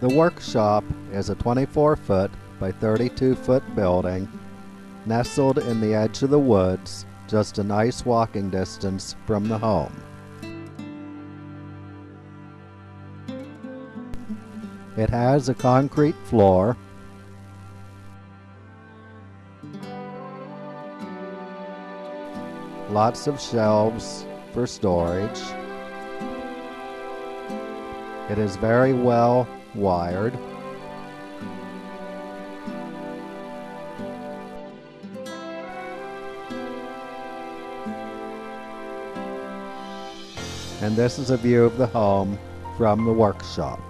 The workshop is a 24-foot by 32-foot building nestled in the edge of the woods, just a nice walking distance from the home. It has a concrete floor, lots of shelves for storage. It is very well wired. And this is a view of the home from the workshop.